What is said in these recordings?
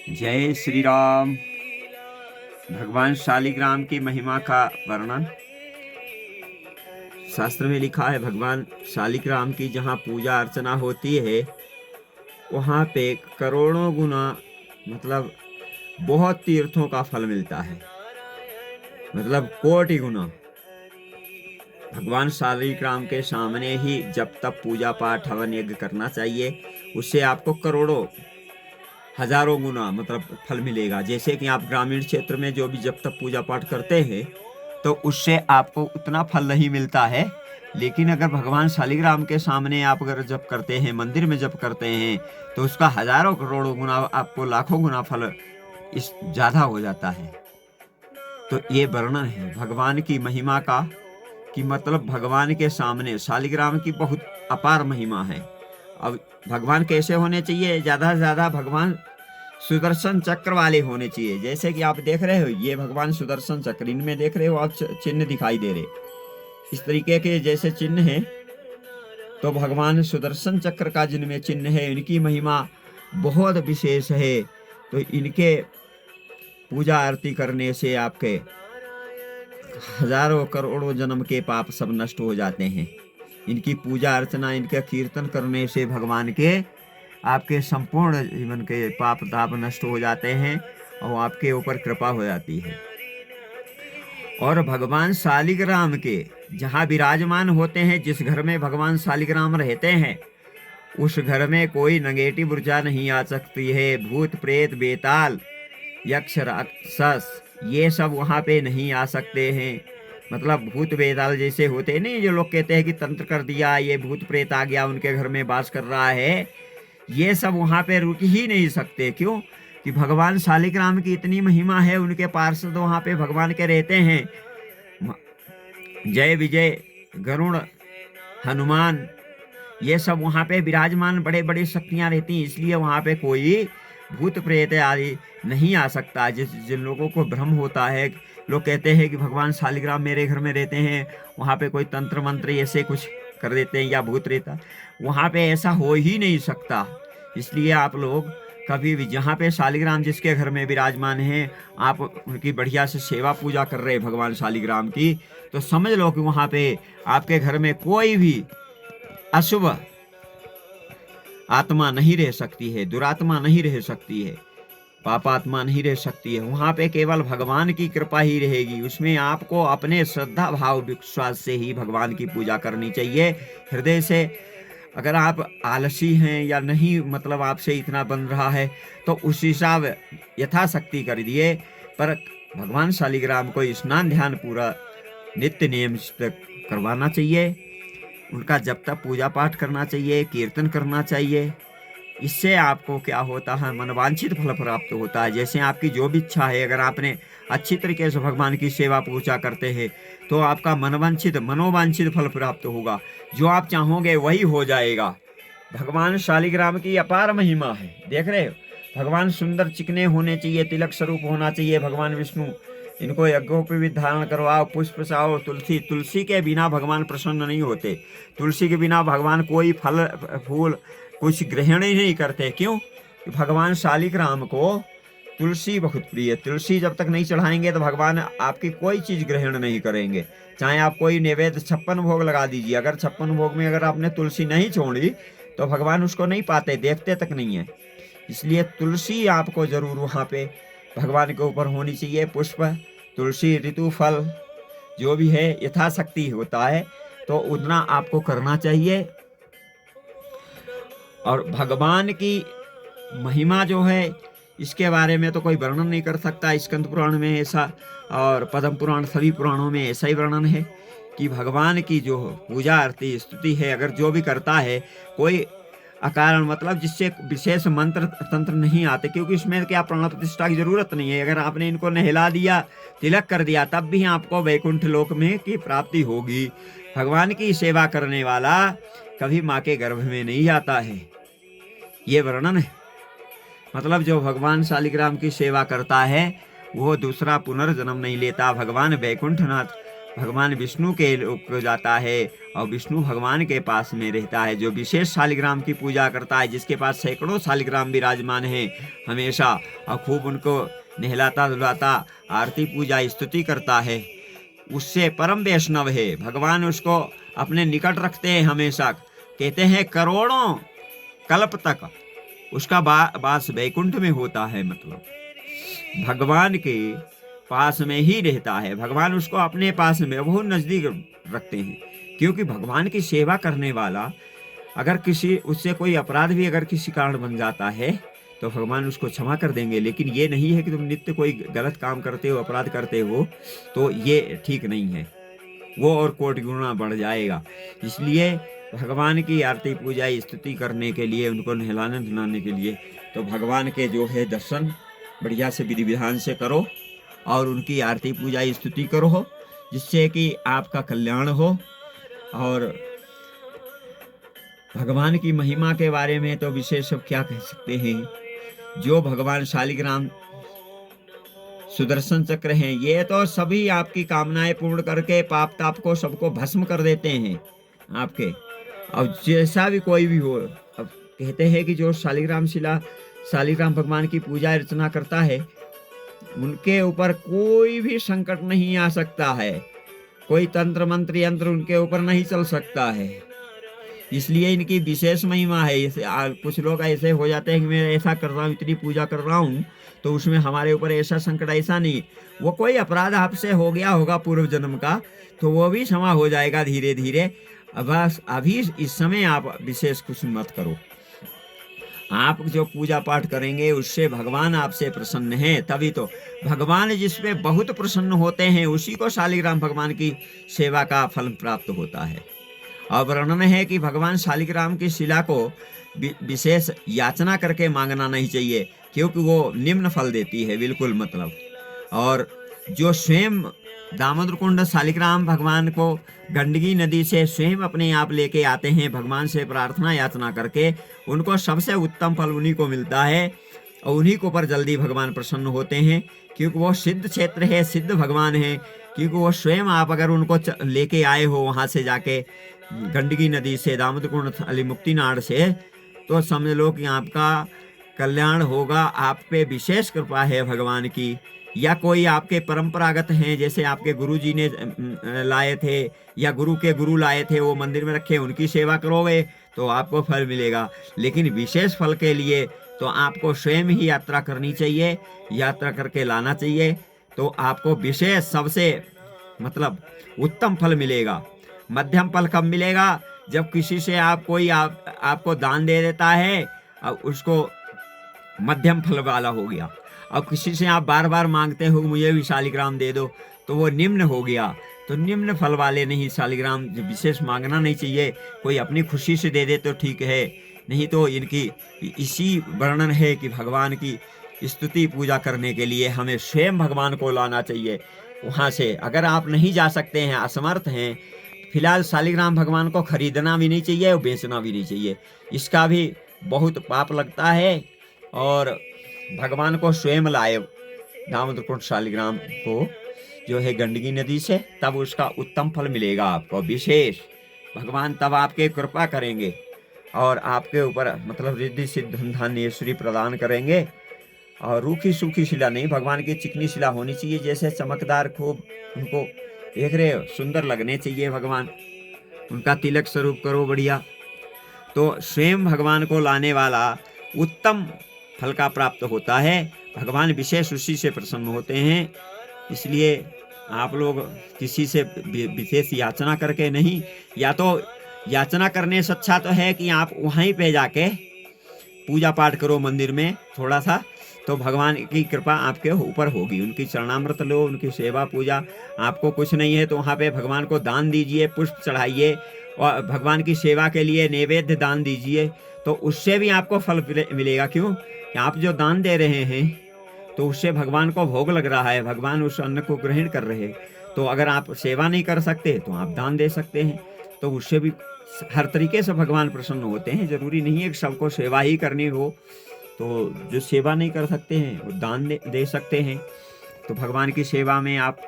जय श्री राम। भगवान शालिग्राम की महिमा का वर्णन शास्त्र में लिखा है। भगवान शालिग्राम की जहाँ पूजा अर्चना होती है वहाँ पे करोड़ों गुना मतलब बहुत तीर्थों का फल मिलता है, मतलब कोटि गुना। भगवान शालिग्राम के सामने ही जब तक पूजा पाठ हवन यज्ञ करना चाहिए, उससे आपको करोड़ों हजारों गुना मतलब फल मिलेगा। जैसे कि आप ग्रामीण क्षेत्र में जो भी जब तक पूजा पाठ करते हैं तो उससे आपको उतना फल नहीं मिलता है, लेकिन अगर भगवान शालिग्राम के सामने आप अगर जप करते हैं, मंदिर में जप करते हैं, तो उसका हजारों करोड़ों गुना, आपको लाखों गुना फल इस ज़्यादा हो जाता है। तो ये वर्णन है भगवान की महिमा का, कि मतलब भगवान के सामने शालिग्राम की बहुत अपार महिमा है। अब भगवान कैसे होने चाहिए? ज़्यादा से ज़्यादा भगवान सुदर्शन चक्र वाले होने चाहिए। जैसे कि आप देख रहे हो, ये भगवान सुदर्शन चक्र, इनमें देख रहे हो आप चिन्ह दिखाई दे रहे, इस तरीके के जैसे चिन्ह हैं, तो भगवान सुदर्शन चक्र का जिनमें चिन्ह है, इनकी महिमा बहुत विशेष है। तो इनके पूजा आरती करने से आपके हजारों करोड़ों जन्म के पाप सब नष्ट हो जाते हैं। इनकी पूजा अर्चना, इनका कीर्तन करने से भगवान के आपके संपूर्ण जीवन के पाप ताप नष्ट हो जाते हैं और आपके ऊपर कृपा हो जाती है। और भगवान शालिग्राम के जहाँ विराजमान होते हैं, जिस घर में भगवान शालिग्राम रहते हैं, उस घर में कोई नेगेटिव ऊर्जा नहीं आ सकती है। भूत प्रेत बेताल यक्ष राक्षस ये सब वहाँ पे नहीं आ सकते हैं। मतलब भूत बेताल जैसे होते नहीं, जो लोग कहते हैं कि तंत्र कर दिया, ये भूत प्रेत आ गया उनके घर में वास कर रहा है, ये सब वहाँ पे रुक ही नहीं सकते। क्यों? कि भगवान शालिग्राम की इतनी महिमा है, उनके पार्षद वहाँ पे भगवान के रहते हैं। जय विजय, गरुड़, हनुमान, ये सब वहाँ पे विराजमान बड़े बड़े शक्तियाँ रहती हैं, इसलिए वहाँ पे कोई भूत प्रेत आदि नहीं आ सकता। जिन लोगों को भ्रम होता है, लोग कहते हैं कि भगवान शालिग्राम मेरे घर में रहते हैं, वहाँ पे कोई तंत्र मंत्र ऐसे कुछ कर देते हैं या भूत रहता, वहाँ पे ऐसा हो ही नहीं सकता। इसलिए आप लोग कभी भी जहाँ पे शालिग्राम जिसके घर में विराजमान हैं, आप उनकी बढ़िया से सेवा पूजा कर रहे हैं भगवान शालिग्राम की, तो समझ लो कि वहाँ पे आपके घर में कोई भी अशुभ आत्मा नहीं रह सकती है, दुरात्मा नहीं रह सकती है, पापात्मा नहीं रह सकती है। वहाँ पे केवल भगवान की कृपा ही रहेगी। उसमें आपको अपने श्रद्धा भाव विश्वास से ही भगवान की पूजा करनी चाहिए, हृदय से। अगर आप आलसी हैं या नहीं, मतलब आपसे इतना बन रहा है, तो उस हिसाब यथाशक्ति कर दिए, पर भगवान शालिग्राम को स्नान ध्यान पूरा नित्य नियम से करवाना चाहिए। उनका जब तक पूजा पाठ करना चाहिए, कीर्तन करना चाहिए। इससे आपको क्या होता है? मनवांछित फल प्राप्त होता है। जैसे आपकी जो भी इच्छा है, अगर आपने अच्छी तरीके से भगवान की सेवा पूजा करते हैं, तो आपका मनोवांछित फल प्राप्त होगा। जो आप चाहोगे वही हो जाएगा। भगवान शालिग्राम की अपार महिमा है। देख रहे हो, भगवान सुंदर चिकने होने चाहिए, तिलक स्वरूप होना चाहिए भगवान विष्णु। इनको यज्ञों पे भी धारण करवाओ, पुष्प साओ, तुलसी के बिना भगवान प्रसन्न नहीं होते। तुलसी के बिना भगवान कोई फल फूल कुछ ग्रहण ही नहीं करते। क्यों? कि भगवान शालिग्राम को तुलसी बहुत प्रिय है। तुलसी जब तक नहीं चढ़ाएंगे तो भगवान आपकी कोई चीज ग्रहण नहीं करेंगे। चाहे आप कोई नैवेद्य 56 भोग लगा दीजिए, अगर 56 भोग में अगर आपने तुलसी नहीं छोड़ी तो भगवान उसको नहीं पाते, देखते तक नहीं है। इसलिए तुलसी आपको जरूर वहाँ पे भगवान के ऊपर होनी चाहिए। पुष्प, तुलसी, ऋतु फल जो भी है यथाशक्ति होता है, तो उतना आपको करना चाहिए। और भगवान की महिमा जो है, इसके बारे में तो कोई वर्णन नहीं कर सकता। स्कंद पुराण में ऐसा और पद्म पुराण, सभी पुराणों में ऐसा ही वर्णन है कि भगवान की जो पूजा आरती स्तुति है, अगर जो भी करता है, कोई अकारण मतलब जिससे विशेष मंत्र तंत्र नहीं आते, क्योंकि इसमें क्या प्राण प्रतिष्ठा की जरूरत नहीं है। अगर आपने इनको नहला दिया, तिलक कर दिया, तब भी आपको वैकुंठ लोक में की प्राप्ति होगी। भगवान की सेवा करने वाला कभी माँ के गर्भ में नहीं आता है, ये वर्णन है। मतलब जो भगवान शालिग्राम की सेवा करता है वो दूसरा पुनर्जन्म नहीं लेता। भगवान वैकुंठनाथ, भगवान विष्णु के लोक को जाता है और विष्णु भगवान के पास में रहता है। जो विशेष शालिग्राम की पूजा करता है, जिसके पास सैकड़ों शालिग्राम विराजमान हैं हमेशा, और खूब उनको नहलाता धुलाता आरती पूजा स्तुति करता है, उससे परम वैष्णव है। भगवान उसको अपने निकट रखते हैं हमेशा। कहते हैं करोड़ों कल्प तक उसका वास वैकुंठ में होता है। मतलब भगवान के पास में ही रहता है। भगवान उसको अपने पास में बहुत नजदीक रखते हैं, क्योंकि भगवान की सेवा करने वाला अगर किसी उससे कोई अपराध भी अगर किसी कारण बन जाता है तो भगवान उसको क्षमा कर देंगे। लेकिन ये नहीं है कि तुम नित्य कोई गलत काम करते हो, अपराध करते हो, तो ये ठीक नहीं है, वो और कोटि गुना बढ़ जाएगा। इसलिए भगवान की आरती पूजा स्तुति करने के लिए, उनको नहलाने धुलाने के लिए, तो भगवान के जो है दर्शन बढ़िया से विधि विधान से करो और उनकी आरती पूजा स्तुति करो, जिससे कि आपका कल्याण हो। और भगवान की महिमा के बारे में तो विशेष अब क्या कह सकते हैं। जो भगवान शालिग्राम सुदर्शन चक्र हैं, ये तो सभी आपकी कामनाएं पूर्ण करके पाप ताप को सबको भस्म कर देते हैं आपके। अब जैसा भी कोई भी हो, अब कहते हैं कि जो शालिग्राम भगवान की पूजा अर्चना करता है, उनके ऊपर कोई भी संकट नहीं आ सकता है, कोई तंत्र मंत्र यंत्र उनके ऊपर नहीं चल सकता है। इसलिए इनकी विशेष महिमा है। कुछ लोग ऐसे हो जाते हैं कि मैं ऐसा कर रहा हूँ, इतनी पूजा कर रहा हूँ, तो उसमें हमारे ऊपर ऐसा संकट, ऐसा नहीं। वो कोई अपराध आपसे हो गया होगा पूर्व जन्म का, तो वो भी क्षमा हो जाएगा धीरे धीरे। बस अभी इस समय आप विशेष कुछ मत करो। आप जो पूजा पाठ करेंगे उससे भगवान आपसे प्रसन्न हैं। तभी तो भगवान जिसपे बहुत प्रसन्न होते हैं उसी को शालिग्राम भगवान की सेवा का फल प्राप्त होता है। और वर्णन है कि भगवान शालिग्राम की शिला को विशेष याचना करके मांगना नहीं चाहिए, क्योंकि वो निम्न फल देती है बिल्कुल। मतलब और जो स्वयं दामोदर कुंड शालिग्राम भगवान को गंडकी नदी से स्वयं अपने आप लेके आते हैं भगवान से प्रार्थना याचना करके, उनको सबसे उत्तम फल उन्हीं को मिलता है और उन्हीं को पर जल्दी भगवान प्रसन्न होते हैं, क्योंकि वो सिद्ध क्षेत्र है, सिद्ध भगवान है। क्योंकि वो स्वयं आप अगर उनको लेके आए हो वहां से जाके गंडकी नदी से, दामोदर कुंड मुक्तिनाड़ से, तो समझ लो कि आपका कल्याण होगा। आप पे विशेष कृपा है भगवान की। या कोई आपके परंपरागत हैं, जैसे आपके गुरु जी ने लाए थे या गुरु के गुरु लाए थे, वो मंदिर में रखे, उनकी सेवा करोगे तो आपको फल मिलेगा। लेकिन विशेष फल के लिए तो आपको स्वयं ही यात्रा करनी चाहिए, यात्रा करके लाना चाहिए, तो आपको विशेष सबसे मतलब उत्तम फल मिलेगा। मध्यम फल कब मिलेगा? जब किसी से आपको दान दे देता है, अब उसको मध्यम फल वाला हो गया। अब किसी से आप बार बार मांगते हो मुझे भी शालिग्राम दे दो, तो वो निम्न हो गया। तो निम्न फल वाले नहीं शालिग्राम विशेष मांगना नहीं चाहिए। कोई अपनी खुशी से दे दे तो ठीक है, नहीं तो इनकी इसी वर्णन है कि भगवान की स्तुति पूजा करने के लिए हमें स्वयं भगवान को लाना चाहिए वहाँ से। अगर आप नहीं जा सकते हैं, असमर्थ हैं, फिलहाल शालिग्राम भगवान को खरीदना भी नहीं चाहिए और बेचना भी नहीं चाहिए, इसका भी बहुत पाप लगता है। और भगवान को स्वयं लाए दामोदर कुंड शालिग्राम को जो है गंडकी नदी से, तब उसका उत्तम फल मिलेगा आपको विशेष। भगवान तब आपके कृपा करेंगे और आपके ऊपर मतलब रिद्धि सिद्ध धन धान्य ऐश्वर्य प्रदान करेंगे। और रूखी सूखी शिला नहीं, भगवान की चिकनी शिला होनी चाहिए, जैसे चमकदार, खूब उनको देख रहे हो सुंदर लगने चाहिए भगवान। उनका तिलक स्वरूप करो बढ़िया, तो स्वयं भगवान को लाने वाला उत्तम फल का प्राप्त होता है। भगवान विशेष उसी से प्रसन्न होते हैं। इसलिए आप लोग किसी से विशेष याचना करके नहीं, या तो याचना करने से अच्छा तो है कि आप वहीं पे जाके पूजा पाठ करो मंदिर में थोड़ा सा, तो भगवान की कृपा आपके ऊपर होगी। उनकी चरणामृत लो, उनकी सेवा पूजा। आपको कुछ नहीं है तो वहाँ पे भगवान को दान दीजिए, पुष्प चढ़ाइए और भगवान की सेवा के लिए नैवेद्य दान दीजिए, तो उससे भी आपको फल मिलेगा। क्यों? आप जो दान दे रहे हैं तो उससे भगवान को भोग लग रहा है, भगवान उस अन्न को ग्रहण कर रहे हैं। तो अगर आप सेवा नहीं कर सकते तो आप दान दे सकते हैं, तो उससे भी हर तरीके से भगवान प्रसन्न होते हैं। जरूरी नहीं है कि सबको सेवा ही करनी हो, तो जो सेवा नहीं कर सकते हैं वो दान दे सकते हैं। तो भगवान की सेवा में आप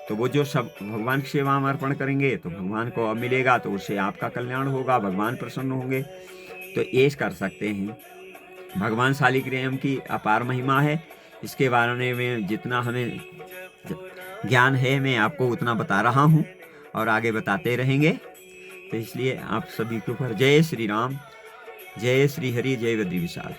तो वो जो सब भगवान की सेवा में अर्पण करेंगे तो भगवान को अब मिलेगा, तो उससे आपका कल्याण होगा, भगवान प्रसन्न होंगे। तो ये कर सकते हैं। भगवान शालिग्राम की अपार महिमा है। इसके बारे में जितना हमें ज्ञान है मैं आपको उतना बता रहा हूँ और आगे बताते रहेंगे। तो इसलिए आप सभी के ऊपर जय श्री राम, जय श्री हरि, जय बद्री विशाल।